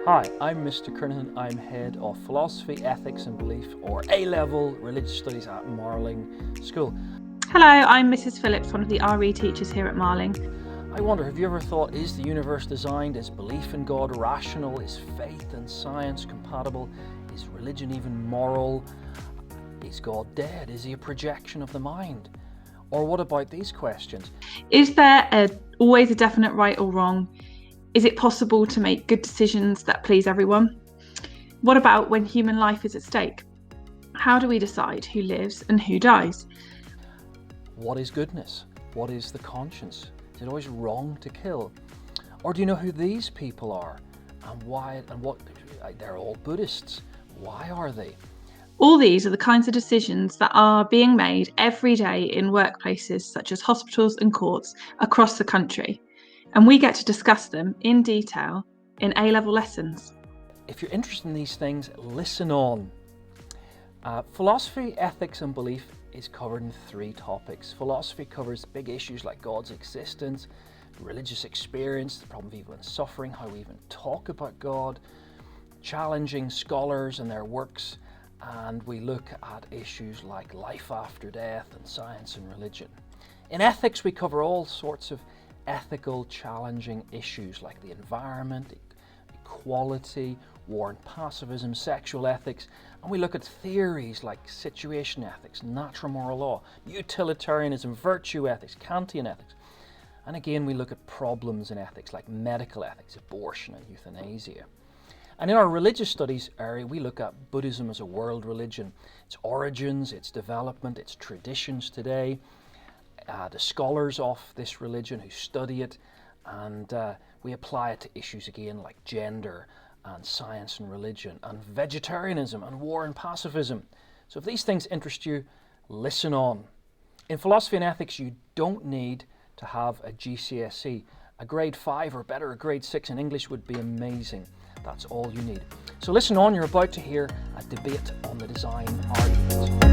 Hi, I'm Mr. Kernahan. I'm Head of Philosophy, Ethics and Belief, or A-Level Religious Studies at Marling School. Hello, I'm Mrs. Phillips, one of the RE teachers here at Marling. I wonder, have you ever thought, is the universe designed? Is belief in God rational? Is faith and science compatible? Is religion even moral? Is God dead? Is he a projection of the mind? Or what about these questions? Is there always a definite right or wrong? Is it possible to make good decisions that please everyone? What about when human life is at stake? How do we decide who lives and who dies? What is goodness? What is the conscience? Is it always wrong to kill? Or do you know who these people are? And why, and what, they're all Buddhists. Why are they? All these are the kinds of decisions that are being made every day in workplaces such as hospitals and courts across the country. And we get to discuss them in detail in A-level lessons. If you're interested in these things, listen on. Philosophy, ethics and belief is covered in 3 topics. Philosophy covers big issues like God's existence, religious experience, the problem of evil and suffering, how we even talk about God, challenging scholars and their works, and we look at issues like life after death and science and religion. In ethics, we cover all sorts of ethical, challenging issues like the environment, equality, war and pacifism, sexual ethics, and we look at theories like situation ethics, natural moral law, utilitarianism, virtue ethics, Kantian ethics. And again, we look at problems in ethics like medical ethics, abortion and euthanasia. And in our religious studies area, we look at Buddhism as a world religion, its origins, its development, its traditions today, the scholars of this religion who study it, and we apply it to issues again like gender and science and religion and vegetarianism and war and pacifism. So if these things interest you, listen on. In philosophy and ethics, you don't need to have a GCSE. A grade 5 or better, a grade 6 in English would be amazing. That's all you need. So listen on, you're about to hear a debate on the design argument.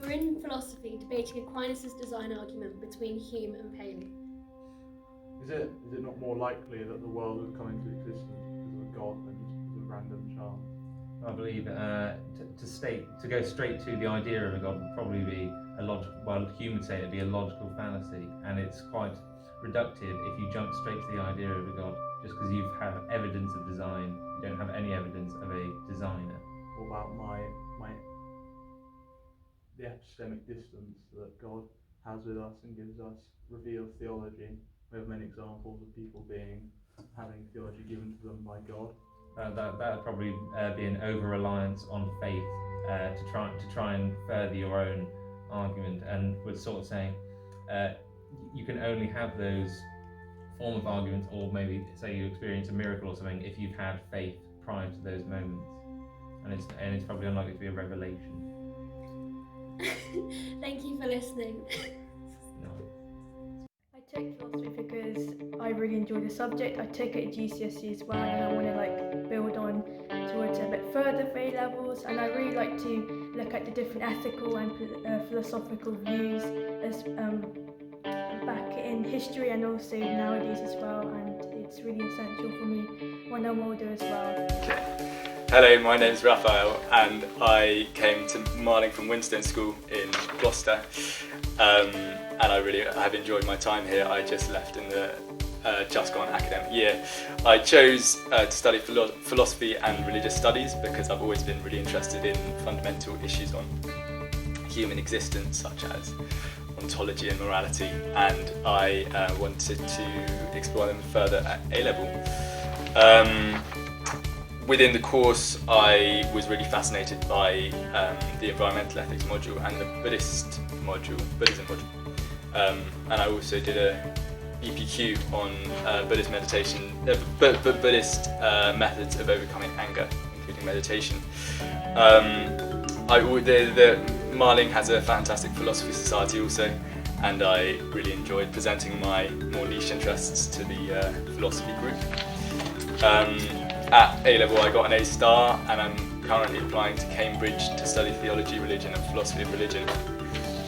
We're in philosophy debating Aquinas' design argument between Hume and Paley. Is it not more likely that the world would come into existence because of a god than just because of random chance? I believe to go straight to the idea of a god would probably be a logical. Well, Hume would say it'd be a logical fallacy, and it's quite reductive if you jump straight to the idea of a god just because you have evidence of design. You don't have any evidence of a designer. What about the epistemic distance that God has with us and gives us revealed theology? We have many examples of people having theology given to them by God. That would probably be an over-reliance on faith to try and further your own argument, and would sort of saying you can only have those form of arguments, or maybe say you experience a miracle or something, if you've had faith prior to those moments, and it's probably unlikely to be a revelation. Thank you for listening. No. I took philosophy because I really enjoy the subject. I took it at GCSE as well, and I want to build on towards a bit further for A-levels, and I really like to look at the different ethical and philosophical views as back in history and also nowadays as well, and it's really essential for me when I'm older as well. Okay. Hello, my name's Raphael, and I came to Marling from Winstone School in Gloucester, and I have enjoyed my time here. I just left in the just gone academic year. I chose to study philosophy and religious studies because I've always been really interested in fundamental issues on human existence, such as ontology and morality, and I wanted to explore them further at A-level. Within the course, I was really fascinated by the environmental ethics module and the Buddhism module, and I also did a EPQ on Buddhist meditation, Buddhist methods of overcoming anger, including meditation. Marling has a fantastic philosophy society also, and I really enjoyed presenting my more niche interests to the philosophy group. At A-level I got an A-star, and I'm currently applying to Cambridge to study theology, religion and philosophy of religion,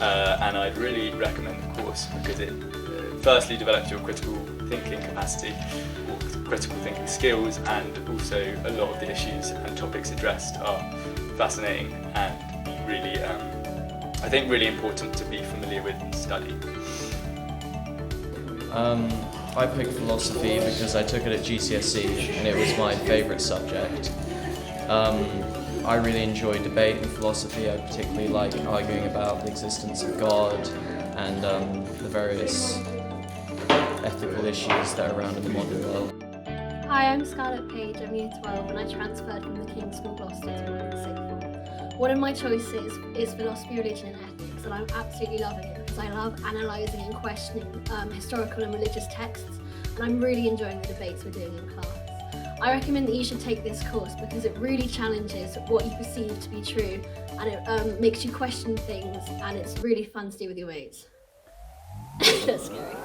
and I'd really recommend the course because it firstly develops your critical thinking capacity or critical thinking skills, and also a lot of the issues and topics addressed are fascinating and really, I think, really important to be familiar with and study. I picked philosophy because I took it at GCSE and it was my favourite subject. I really enjoy debate in philosophy. I particularly like arguing about the existence of God and the various ethical issues that are around in the modern world. Hi, I'm Scarlett Page, I'm year 12 and I transferred from the King's School Gloucester to London Sixth Form. One of my choices is philosophy, religion and ethics, and I'm absolutely loving it because I love analysing and questioning historical and religious texts, and I'm really enjoying the debates we're doing in class. I recommend that you should take this course because it really challenges what you perceive to be true, and it makes you question things, and it's really fun to do with your mates. That's scary.